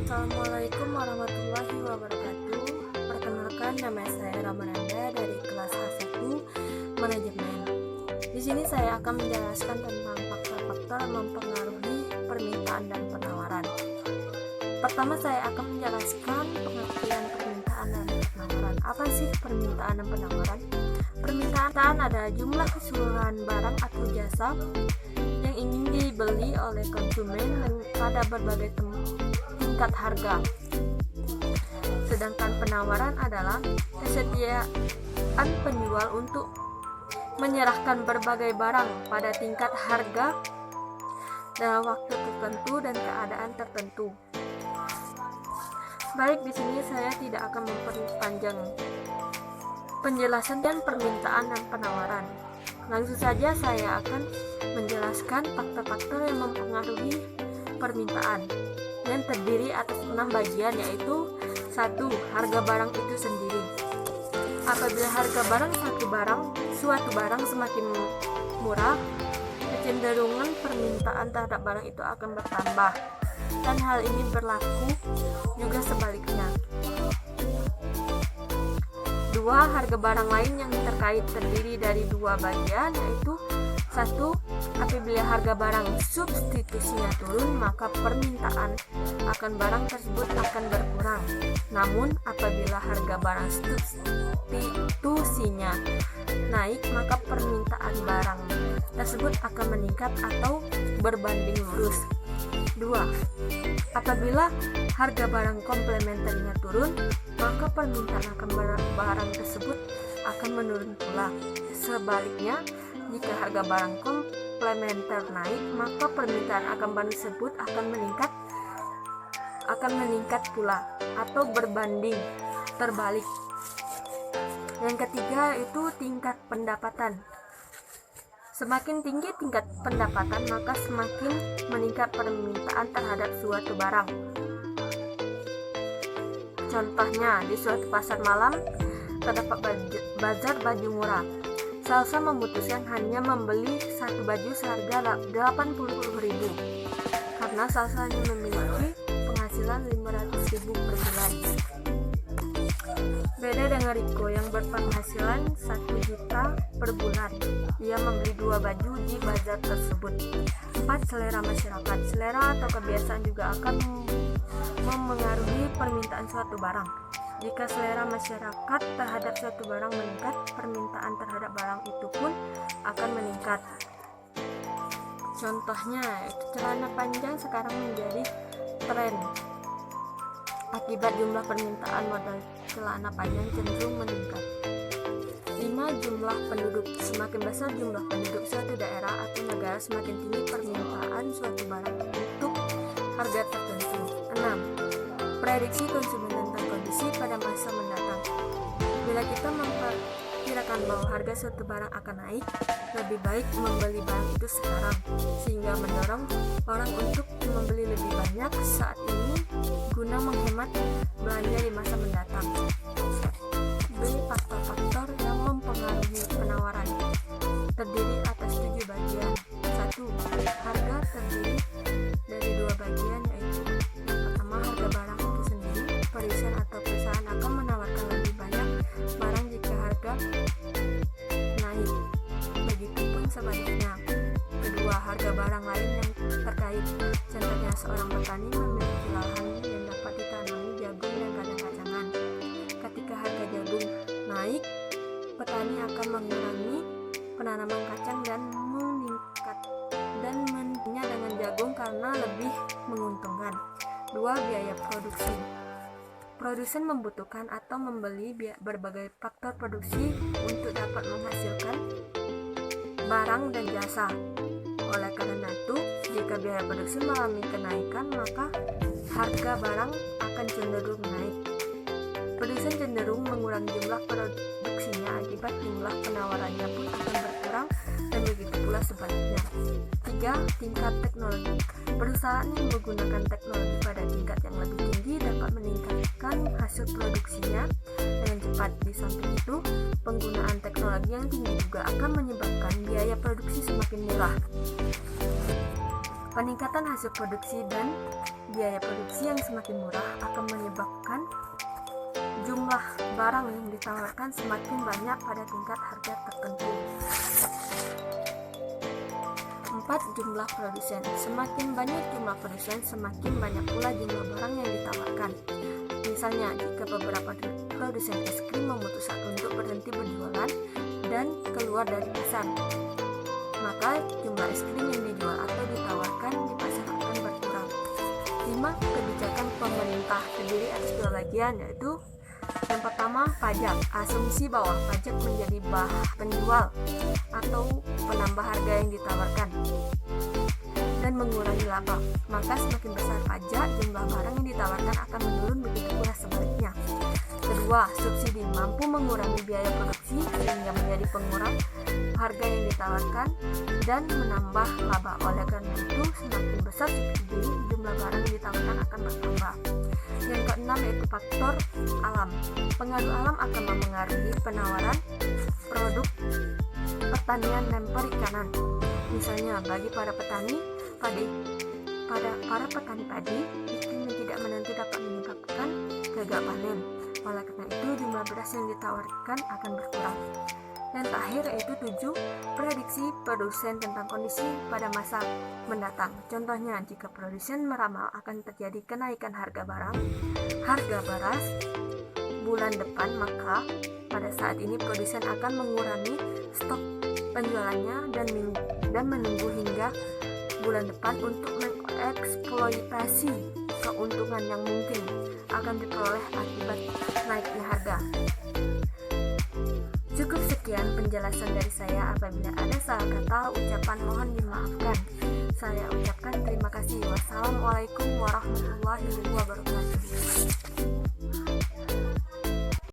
Assalamualaikum warahmatullahi wabarakatuh. Perkenalkan, nama saya Ramananda dari kelas A1 Manajemen. Di sini saya akan menjelaskan tentang faktor-faktor yang mempengaruhi permintaan dan penawaran. Pertama, saya akan menjelaskan pengertian permintaan dan penawaran. Apa sih permintaan dan penawaran? Permintaan adalah jumlah keseluruhan barang atau jasa yang ingin dibeli oleh konsumen pada berbagai tingkat harga. Sedangkan penawaran adalah kesediaan penjual untuk menyerahkan berbagai barang pada tingkat harga dalam waktu tertentu dan keadaan tertentu. Baik, di sini saya tidak akan memperpanjang penjelasan dan permintaan dan penawaran. Langsung saja saya akan menjelaskan faktor-faktor yang mempengaruhi permintaan yang terdiri atas 6 bagian, yaitu 1. Harga barang itu sendiri. Apabila harga suatu barang semakin murah, kecenderungan permintaan terhadap barang itu akan bertambah, dan hal ini berlaku juga sebaliknya. 2. Harga barang lain yang terkait terdiri dari 2 bagian, yaitu 1. Apabila harga barang substitusinya turun, maka permintaan akan barang tersebut akan berkurang. Namun apabila harga barang substitusinya naik, maka permintaan barang tersebut akan meningkat atau berbanding lurus. 2. Apabila harga barang komplementernya turun, maka permintaan akan barang tersebut akan menurun pula. Sebaliknya, jika harga barang komplementer naik, maka permintaan akan barang tersebut akan meningkat pula atau berbanding terbalik. Yang ketiga itu tingkat pendapatan. Semakin tinggi tingkat pendapatan, maka semakin meningkat permintaan terhadap suatu barang. Contohnya, di suatu pasar malam terdapat bazar baju murah. Salsa memutuskan hanya membeli satu baju seharga 80.000 karena Salsa hanya memiliki penghasilan 500.000 per bulan. Beda dengan Riko yang berpenghasilan 1 juta per bulan. Dia membeli 2 baju di bazar tersebut. 4. Selera masyarakat. Selera atau kebiasaan juga akan memengaruhi permintaan suatu barang. Jika selera masyarakat terhadap suatu barang meningkat, permintaan terhadap barang itu pun akan meningkat. Contohnya, celana panjang sekarang menjadi tren. Akibat jumlah permintaan model celana panjang cenderung meningkat. 5. Jumlah penduduk. Semakin besar jumlah penduduk suatu daerah atau negara, semakin tinggi permintaan suatu barang untuk harga tertentu. 6. Prediksi konsumen tentang kondisi pada masa mendatang. Bila kita memperkirakan bahwa harga suatu barang akan naik, lebih baik membeli barang itu sekarang, sehingga mendorong orang untuk membeli lebih banyak saat ini guna menghemat belanja di masa mendatang. B. Faktor-faktor yang mempengaruhi penawaran terdiri atas 7 bagian. 1. Harga terdiri dari 2 bagian, yaitu yang pertama harga barang itu sendiri. Produsen atau perusahaan akan menawarkan lebih banyak barang jika harga naik. Begitupun sebaliknya. Kedua, harga barang lain yang terkait. Contohnya, seorang petani memiliki lahan yang dapat ditanami jagung dan kacang-kacangan. Ketika harga jagung naik, petani akan mengurangi penanaman kacang dan meningkatnya dengan jagung karena lebih menguntungkan. 2. Biaya produksi. Produsen membutuhkan atau membeli berbagai faktor produksi untuk dapat menghasilkan barang dan jasa. Oleh karena itu, jika biaya produksi mengalami kenaikan, maka harga barang akan cenderung naik. Produsen cenderung mengurangi jumlah produksinya, akibat jumlah penawarannya pun akan berkurang, dan begitu pula sebaliknya. 3. Tingkat teknologi. Perusahaan yang menggunakan teknologi pada tingkat yang lebih tinggi dapat meningkatkan hasil produksinya dengan cepat. Di samping itu, penggunaan teknologi yang tinggi juga akan menyebabkan biaya produksi semakin murah. Peningkatan hasil produksi dan biaya produksi yang semakin murah akan menyebabkan jumlah barang yang ditawarkan semakin banyak pada tingkat harga tertentu. 4. Jumlah produsen. Semakin banyak jumlah produsen, semakin banyak pula jumlah barang yang ditawarkan. Misalnya, jika beberapa produsen es krim memutuskan untuk berhenti berjualan dan keluar dari pasar, maka jumlah es krim yang dijual atau ditawarkan di pasar akan berkurang. 5. Kebijakan pemerintah terdiri atas dua bagian, yaitu yang pertama, pajak. Asumsi bahwa pajak menjadi penjual atau penambah harga yang ditawarkan dan mengurangi laba. Maka semakin besar pajak, jumlah barang yang ditawarkan akan menurun, begitu pula sebaliknya. Kedua, subsidi mampu mengurangi biaya produksi sehingga menjadi pengurang harga yang ditawarkan dan menambah laba. Oleh karena itu, semakin besar subsidi, jumlah barang yang ditawarkan akan bertambah. Yang keenam yaitu faktor alam. Pengaruh alam akan mempengaruhi penawaran produk pertanian dan perikanan. Misalnya, bagi para petani padi, iklim yang tidak menentu dapat menyebabkan gagal panen. Oleh karena itu, jumlah beras yang ditawarkan akan berkurang. Dan terakhir yaitu 7. Prediksi produsen tentang kondisi pada masa mendatang. Contohnya, jika produsen meramal akan terjadi kenaikan harga beras bulan depan, maka pada saat ini produsen akan mengurangi stok penjualannya dan menunggu hingga bulan depan untuk mengeksploitasi keuntungan yang mungkin akan diperoleh akibat naiknya harga. Cukup sekian penjelasan dari saya. Apabila ada salah kata ucapan mohon dimaafkan. Saya ucapkan terima kasih. Wassalamualaikum warahmatullahi wabarakatuh.